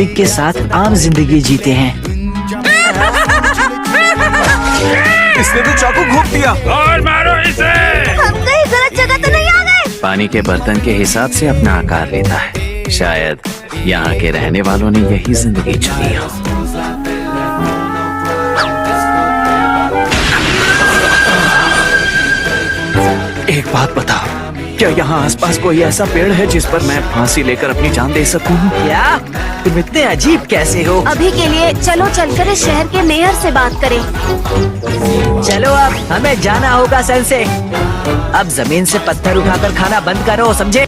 मालिक के साथ आम जिंदगी जीते हैं। इसने तो चाकू घोंप दिया। और मारो इसे। हम कहीं गलत जगह तो नहीं आ गए? पानी के बर्तन के हिसाब से अपना आकार लेता है। शायद यहाँ के रहने वालों ने यही जिंदगी चुनी हो। एक बात बताओ, क्या यहाँ आसपास कोई ऐसा पेड़ है जिस पर मैं फांसी लेकर अपनी जान दे सकूं? क्या तुम इतने अजीब कैसे हो? अभी के लिए चलो चलकर इस शहर के मेयर से बात करें। चलो अब हमें जाना होगा सेंसे। अब जमीन से पत्थर उठाकर खाना बंद करो, समझे?